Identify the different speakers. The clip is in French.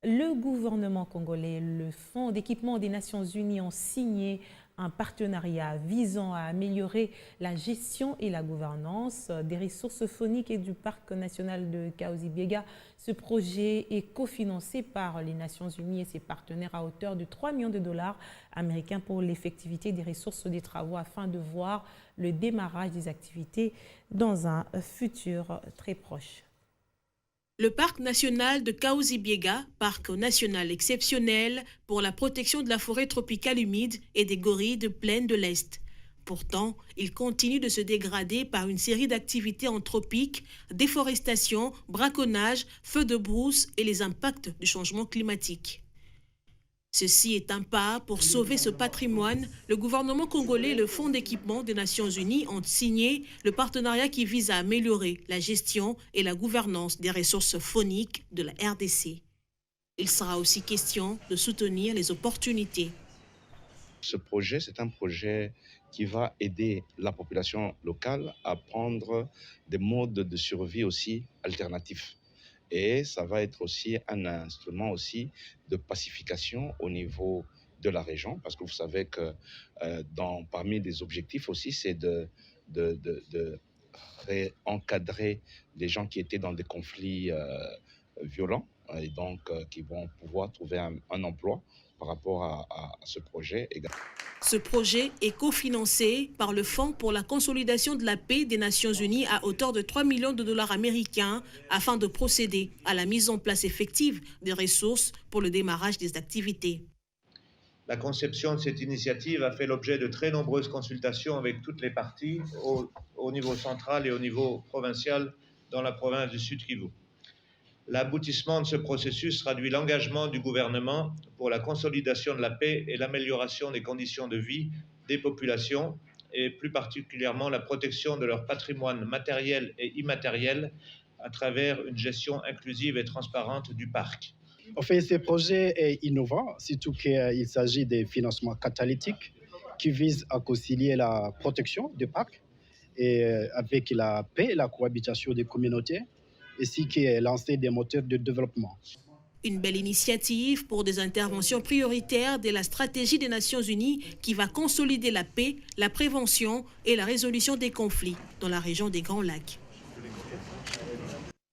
Speaker 1: Le gouvernement congolais, le Fonds d'équipement des Nations Unies ont signé un partenariat visant à améliorer la gestion et la gouvernance des ressources fauniques et du parc national de Kahuzi-Biega. Ce projet est cofinancé par les Nations Unies et ses partenaires à hauteur de 3 millions de dollars américains pour l'effectivité des ressources des travaux afin de voir le démarrage des activités dans un futur très proche.
Speaker 2: Le parc national de Kahuzi-Biega, parc national exceptionnel pour la protection de la forêt tropicale humide et des gorilles de plaine de l'Est. Pourtant, il continue de se dégrader par une série d'activités anthropiques, déforestation, braconnage, feux de brousse et les impacts du changement climatique. Ceci est un pas pour sauver ce patrimoine. Le gouvernement congolais et le Fonds d'équipement des Nations Unies ont signé le partenariat qui vise à améliorer la gestion et la gouvernance des ressources fauniques de la RDC. Il sera aussi question de soutenir les opportunités.
Speaker 3: Ce projet, c'est un projet qui va aider la population locale à prendre des modes de survie aussi alternatifs. Et ça va être aussi un instrument aussi de pacification au niveau de la région, parce que vous savez que parmi les objectifs aussi, c'est de réencadrer les gens qui étaient dans des conflits violents et donc qui vont pouvoir trouver un emploi par rapport à ce projet.
Speaker 2: Ce projet est cofinancé par le Fonds pour la consolidation de la paix des Nations Unies à hauteur de 3 millions de dollars américains afin de procéder à la mise en place effective des ressources pour le démarrage des activités.
Speaker 4: La conception de cette initiative a fait l'objet de très nombreuses consultations avec toutes les parties au niveau central et au niveau provincial dans la province du Sud-Kivu. L'aboutissement de ce processus traduit l'engagement du gouvernement pour la consolidation de la paix et l'amélioration des conditions de vie des populations et plus particulièrement la protection de leur patrimoine matériel et immatériel à travers une gestion inclusive et transparente du parc.
Speaker 5: En fait, ce projet est innovant, surtout qu'il s'agit de financements catalytiques qui visent à concilier la protection du parc et avec la paix et la cohabitation des communautés, ainsi que lancer des moteurs de développement.
Speaker 2: Une belle initiative pour des interventions prioritaires de la stratégie des Nations Unies qui va consolider la paix, la prévention et la résolution des conflits dans la région des Grands Lacs.